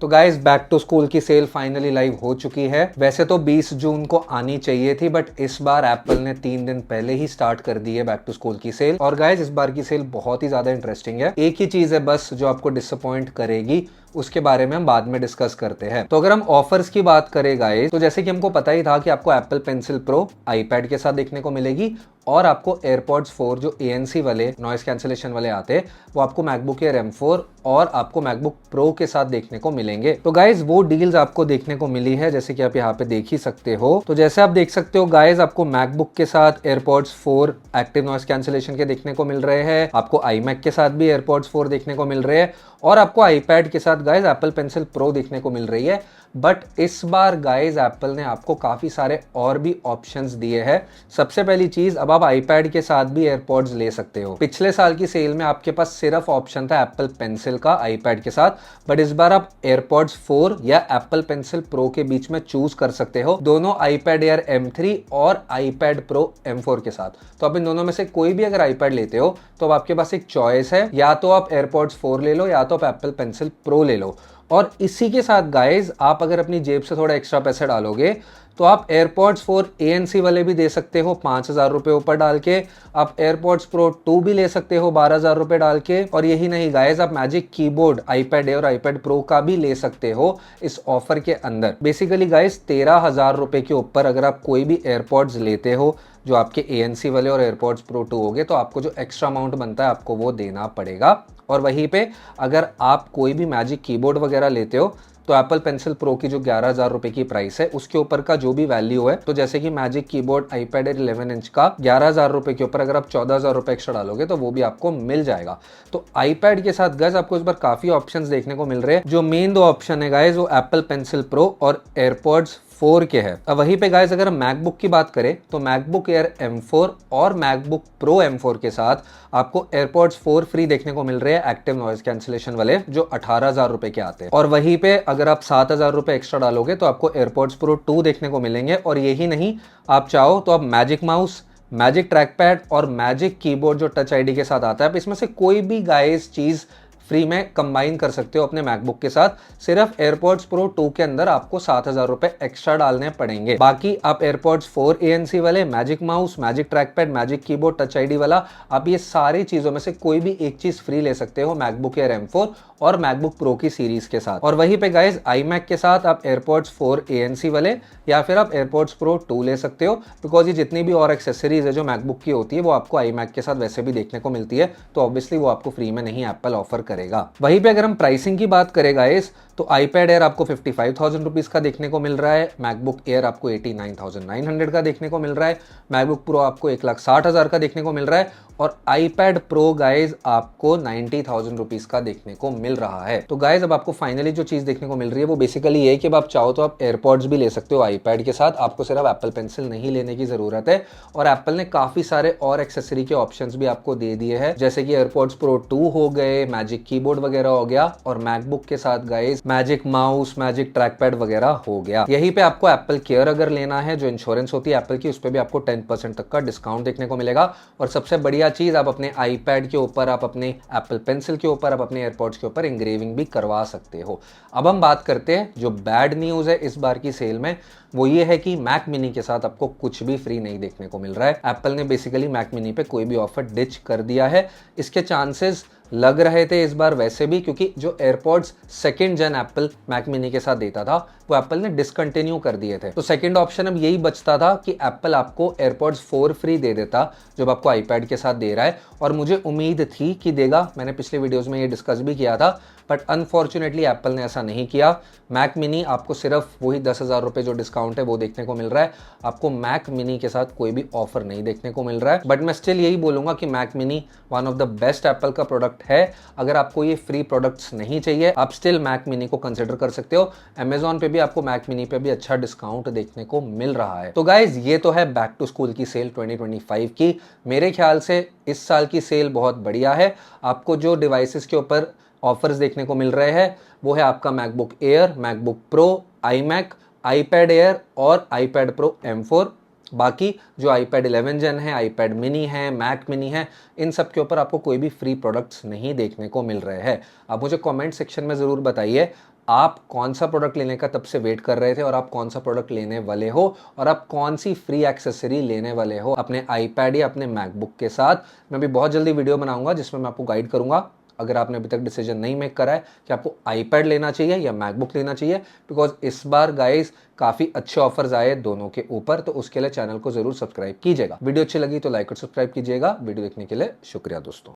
तो guys back to school की cell finally live हो चुकी है। वैसे तो 20 जून को आनी चाहिए थी, बट इस बार एप्पल ने 3 दिन पहले ही स्टार्ट कर दी है बैक टू स्कूल की सेल। और गाइस इस बार की सेल बहुत ही ज्यादा इंटरेस्टिंग है। एक ही चीज है बस जो आपको डिसअपॉइंट करेगी, उसके बारे में हम बाद में डिस्कस करते हैं। तो अगर हम ऑफर्स की बात करें गाइस, तो जैसे कि हमको पता ही था कि आपको एप्पल पेंसिल प्रो आईपैड के साथ देखने को मिलेगी और आपको एयरपॉड्स 4 जो ANC वाले नॉइस कैंसिलेशन वाले आते हैं वो आपको मैकबुक एयर M4 और आपको मैकबुक प्रो के साथ देखने को मिलेंगे। तो गाइज वो डील्स आपको देखने को मिली है, जैसे कि आप यहाँ पे देख ही सकते हो। तो जैसे आप देख सकते हो गाइज, आपको मैकबुक के साथ एयरपॉड्स 4 एक्टिव नॉइस कैंसिलेशन के देखने को मिल रहे हैं, आपको iMac के साथ भी एयरपॉड्स 4 देखने को मिल रहे हैं और आपको आईपैड के साथ गाइज एप्पल पेंसिल प्रो देखने को मिल रही है। बट इस बार गाइज एप्पल ने आपको काफी सारे और भी ऑप्शंस दिए हैं। सबसे पहली चीज, अब आप आईपैड के साथ भी एयरपॉड्स ले सकते हो। पिछले साल की सेल में आपके पास सिर्फ ऑप्शन था एप्पल पेंसिल का आईपैड के साथ, बट इस बार आप एयरपॉड्स 4 या एप्पल पेंसिल प्रो के बीच में चूज कर सकते हो, दोनों आईपैड एयर M3 और आईपैड प्रो M4 के साथ। तो आप इन दोनों में से कोई भी अगर आईपैड लेते हो तो अब आपके पास एक चॉइस है, या तो आप एयरपॉड्स 4 ले लो या तो आप एप्पल पेंसिल प्रो ले लो। और इसी के साथ गाइज आप अगर अपनी जेब से थोड़ा एक्स्ट्रा पैसे डालोगे तो आप एयरपॉड्स 4 ANC वाले भी दे सकते हो 5,000 रुपए ऊपर डाल के, आप एयरपॉड्स प्रो 2 भी ले सकते हो 12,000 रुपए डाल के। और यही नहीं गाइज, आप मैजिक कीबोर्ड आईपैड एयर और आईपैड प्रो का भी ले सकते हो इस ऑफर के अंदर। बेसिकली गाइज 13,000 रुपए के ऊपर अगर आप कोई भी एयरपॉड्स लेते हो जो आपके ANC वाले और एयरपॉड्स प्रो 2 हो गए, तो आपको जो एक्स्ट्रा अमाउंट बनता है आपको वो देना पड़ेगा। और वहीं पे अगर आप कोई भी मैजिक कीबोर्ड वगैरह लेते हो तो एप्पल पेंसिल प्रो की जो 11,000 रुपए की प्राइस है उसके ऊपर का जो भी वैल्यू है, तो जैसे कि मैजिक कीबोर्ड आईपैड 11 इंच का 11,000 रुपए के ऊपर अगर आप 14,000 रुपए एक्स्ट्रा डालोगे तो वो भी आपको मिल जाएगा। तो आईपैड के साथ गाइस आपको इस बार काफी ऑप्शंस देखने को मिल रहे हैं। जो मेन दो ऑप्शन है गाइस वो एप्पल पेंसिल प्रो और एयरपॉड्स 4 के हैं। अब वहीं पे गाइस अगर हम मैकबुक की बात करें तो मैकबुक एयर M4 और मैकबुक प्रो M4 के साथ आपको एयरपॉड्स 4 फ्री देखने को मिल रहे हैं एक्टिव नॉइज कैंसिलेशन वाले, जो 18,000 रुपए के आते हैं। और वहीं पे अगर आप 7,000 रुपए एक्स्ट्रा डालोगे तो आपको एयरपॉड्स प्रो 2 देखने को मिलेंगे। और यही नहीं, आप चाहो तो आप magic mouse, magic track pad और मैजिक कीबोर्ड जो टच आईडी के साथ आता है, आप इसमें से कोई भी गाइस चीज फ्री में कंबाइन कर सकते हो अपने मैकबुक के साथ। सिर्फ एयरपॉड्स प्रो 2 के अंदर आपको 7,000 रुपए एक्स्ट्रा डालने पड़ेंगे। बाकी आप एयरपॉड्स 4 ANC वाले, magic mouse, magic track pad, magic keyboard, touch ID वाला, आप ये सारी चीजों में से कोई भी एक चीज फ्री ले सकते हो मैकबुक एयर M4 और मैकबुक प्रो की सीरीज के साथ। और वहीं पे गाइज iMac के साथ आप एयरपॉड्स 4 ANC वाले या फिर आप एयरपॉड्स प्रो 2 ले सकते हो, बिकॉज ये जितनी भी और एक्सेसरीज है जो मैकबुक की होती है वो आपको iMac के साथ वैसे भी देखने को मिलती है, तो ऑब्वियसली वो आपको फ्री में नहीं एप्पल ऑफर करेगा। वहीं पे अगर हम प्राइसिंग की बात करें गाइस, तो आईपैड एयर आपको 55,000 रुपीज का देखने को मिल रहा है, मैकबुक एयर आपको 89,900 का देखने को मिल रहा है, मैकबुक प्रो आपको 1,60,000 का देखने को मिल रहा है और आईपैड प्रो गाइज आपको 90,000 रुपीज का देखने को मिल रहा है। तो गाइज अब आपको फाइनली जो चीज देखने को मिल रही है वो बेसिकली ये कि अब आप चाहो तो आप एयरपॉड्स भी ले सकते हो आईपैड के साथ, आपको सिर्फ एप्पल पेंसिल नहीं लेने की जरूरत है। और एप्पल ने काफी सारे और एक्सेसरी के ऑप्शंस भी आपको दे दिए हैं, जैसे कि एयरपॉड्स प्रो 2 हो गए, मैजिक कीबोर्ड वगैरह हो गया और मैकबुक के साथ guys magic mouse, magic track pad वगैरह हो गया। यहीं पे आपको एप्पल केयर अगर लेना है, जो इंश्योरेंस होती है एप्पल की, उस पर भी आपको 10% तक का डिस्काउंट देखने को मिलेगा। और सबसे बढ़िया चीज, आप अपने आईपैड के ऊपर, आप अपने एप्पल पेंसिल के ऊपर, आप अपने एयरपॉड्स के ऊपर इंग्रेविंग भी करवा सकते हो। अब हम बात करते हैं जो बैड न्यूज है इस बार की सेल में, वो ये है कि मैक मिनी के साथ आपको कुछ भी फ्री नहीं देखने को मिल रहा है। एप्पल ने बेसिकली मैक मिनी पे कोई भी ऑफर डिच कर दिया है। इसके चांसेस लग रहे थे इस बार वैसे भी, क्योंकि जो AirPods second gen Apple Mac mini के साथ देता था वो एप्पल ने डिसकंटिन्यू कर दिए थे। तो सेकंड ऑप्शन अब यही बचता था कि एप्पल आपको एयरपॉड्स 4 फ्री दे देता जो आपको आईपैड के साथ दे रहा है, और मुझे उम्मीद थी कि देगा, मैंने पिछले वीडियोस में ये डिस्कस भी किया था, बट अनफॉर्चुनेटली एप्पल ने ऐसा नहीं किया। मैक मिनी आपको सिर्फ वही 10,000 रुपए जो डिस्काउंट है वो देखने को मिल रहा है, आपको मैक मिनी के साथ कोई भी ऑफर नहीं देखने को मिल रहा है। बट मैं स्टिल यही बोलूंगा कि Mac mini one of the best Apple का प्रोडक्ट है। अगर आपको ये फ्री प्रोडक्ट्स नहीं चाहिए, आप स्टिल मैक मिनी को कंसिडर कर सकते हो। अमेजॉन पे भी आपको मैक मिनी पे भी अच्छा डिस्काउंट देखने को मिल रहा है। तो गाइज ये तो है बैक टू स्कूल की सेल 2025 की। मेरे ख्याल से इस साल की सेल बहुत बढ़िया है। आपको जो डिवाइसेस के ऊपर ऑफर्स देखने को मिल रहे हैं वो है आपका MacBook air, MacBook pro, iMac, iPad air और आईपैड प्रो M4। बाकी जो आईपैड 11 जेन है, आईपैड मिनी है, मैक मिनी है, इन सब के ऊपर आपको कोई भी फ्री प्रोडक्ट्स नहीं देखने को मिल रहे हैं। आप मुझे कमेंट सेक्शन में ज़रूर बताइए आप कौन सा प्रोडक्ट लेने का तब से वेट कर रहे थे और आप कौन सा प्रोडक्ट लेने वाले हो और आप कौन सी फ्री एक्सेसरी लेने वाले हो अपने आईपैड या अपने मैकबुक के साथ। मैं भी बहुत जल्दी वीडियो बनाऊंगा जिसमें मैं आपको गाइड करूंगा, अगर आपने अभी तक डिसीजन नहीं मेक करा है कि आपको आईपैड लेना चाहिए या मैकबुक लेना चाहिए, बिकॉज इस बार गाइस काफी अच्छे ऑफर्स आए दोनों के ऊपर। तो उसके लिए चैनल को जरूर सब्सक्राइब कीजिएगा। वीडियो अच्छी लगी तो लाइक और सब्सक्राइब कीजिएगा। वीडियो देखने के लिए शुक्रिया दोस्तों।